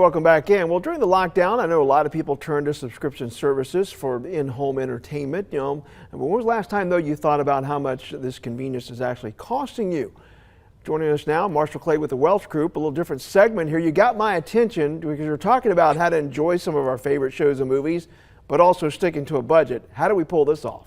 Welcome back in. Well, during the lockdown, I know a lot of people turned to subscription services for in-home entertainment. When was the last time, though, you thought about how much this convenience is actually costing you? Joining us now, Marshall Clay with the Welch Group. A little different segment here. You got my attention because you're talking about how to enjoy some of our favorite shows and movies, but also sticking to a budget. How do we pull this off?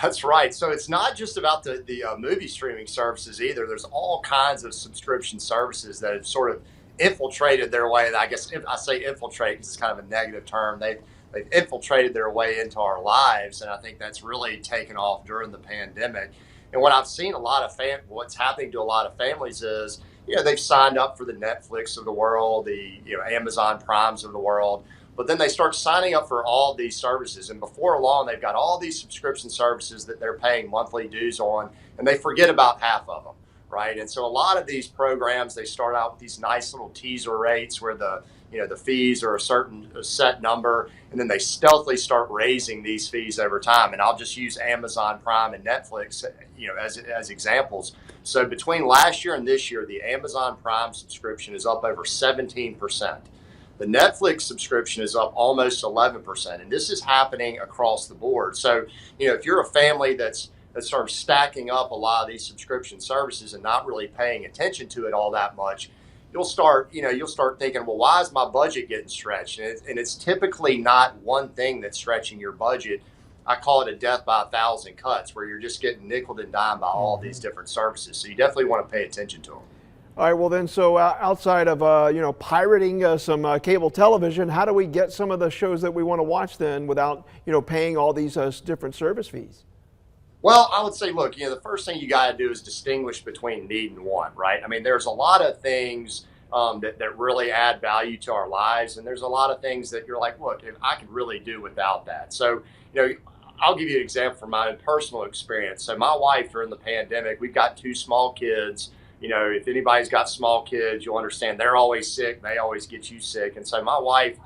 That's right. So it's not just about the movie streaming services either. There's all kinds of subscription services that have sort of infiltrated their way. And I guess if I say infiltrate because it's kind of a negative term. They've infiltrated their way into our lives, and I think that's really taken off during the pandemic. And what I've seen what's happening to a lot of families is, they've signed up for the Netflix of the world, the Amazon Primes of the world. But then they start signing up for all these services. And before long, they've got all these subscription services that they're paying monthly dues on, and they forget about half of them, right? And so a lot of these programs, they start out with these nice little teaser rates where the fees are a set number, and then they stealthily start raising these fees over time. And I'll just use Amazon Prime and Netflix, as examples. So between last year and this year, the Amazon Prime subscription is up over 17%. The Netflix subscription is up almost 11%, and this is happening across the board. So, if you're a family that's sort of stacking up a lot of these subscription services and not really paying attention to it all that much, you'll start thinking, well, why is my budget getting stretched? And it's typically not one thing that's stretching your budget. I call it a death by 1,000 cuts, where you're just getting nickeled and dimed by all these different services. So you definitely want to pay attention to them. All right, well then, so outside of, pirating some cable television, how do we get some of the shows that we want to watch then without, paying all these different service fees? Well, I would say, look, the first thing you got to do is distinguish between need and want, right? I mean, there's a lot of things that really add value to our lives, and there's a lot of things that you're like, look, I could really do without that. So, I'll give you an example from my own personal experience. So my wife, during the pandemic, we've got 2 small kids. If anybody's got small kids, you'll understand they're always sick. They always get you sick. And so my wife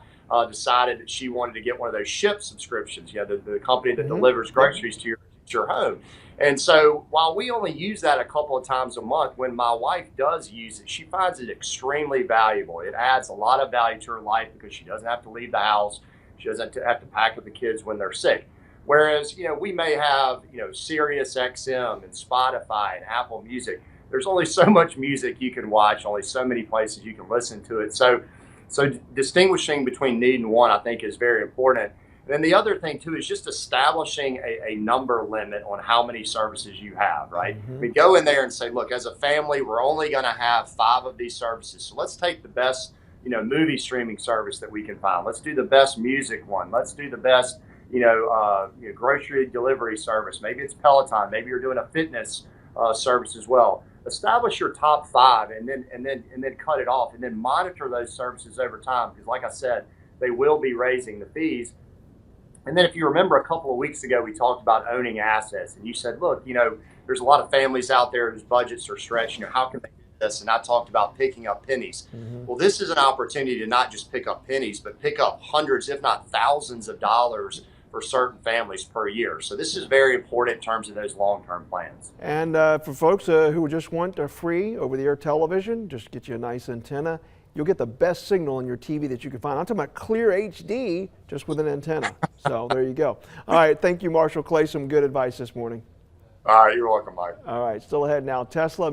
decided that she wanted to get one of those ship subscriptions, the company that delivers groceries to your home. And so while we only use that a couple of times a month, when my wife does use it, she finds it extremely valuable. It adds a lot of value to her life because she doesn't have to leave the house. She doesn't have to pack with the kids when they're sick. Whereas, we may have, Sirius XM and Spotify and Apple Music. There's only so much music you can watch, only so many places you can listen to it. So distinguishing between need and want, I think, is very important. And then the other thing, too, is just establishing a number limit on how many services you have, right? We go in there and say, look, as a family, we're only going to have 5 of these services. So let's take the best, movie streaming service that we can find. Let's do the best music one. Let's do the best, grocery delivery service. Maybe it's Peloton. Maybe you're doing a fitness service as well. Establish your top 5 and then cut it off, and then monitor those services over time, because like I said, they will be raising the fees. And then if you remember, a couple of weeks ago, we talked about owning assets, and you said, look, there's a lot of families out there whose budgets are stretched. How can they do this? And I talked about picking up pennies. Well, this is an opportunity to not just pick up pennies, but pick up hundreds, if not thousands of dollars for certain families per year. So this is very important in terms of those long-term plans. And for folks who just want a free over-the-air television, just get you a nice antenna. You'll get the best signal on your TV that you can find. I'm talking about clear HD just with an antenna. So there you go. All right, thank you, Marshall Clay. Some good advice this morning. All right, you're welcome, Mike. All right, still ahead now. Tesla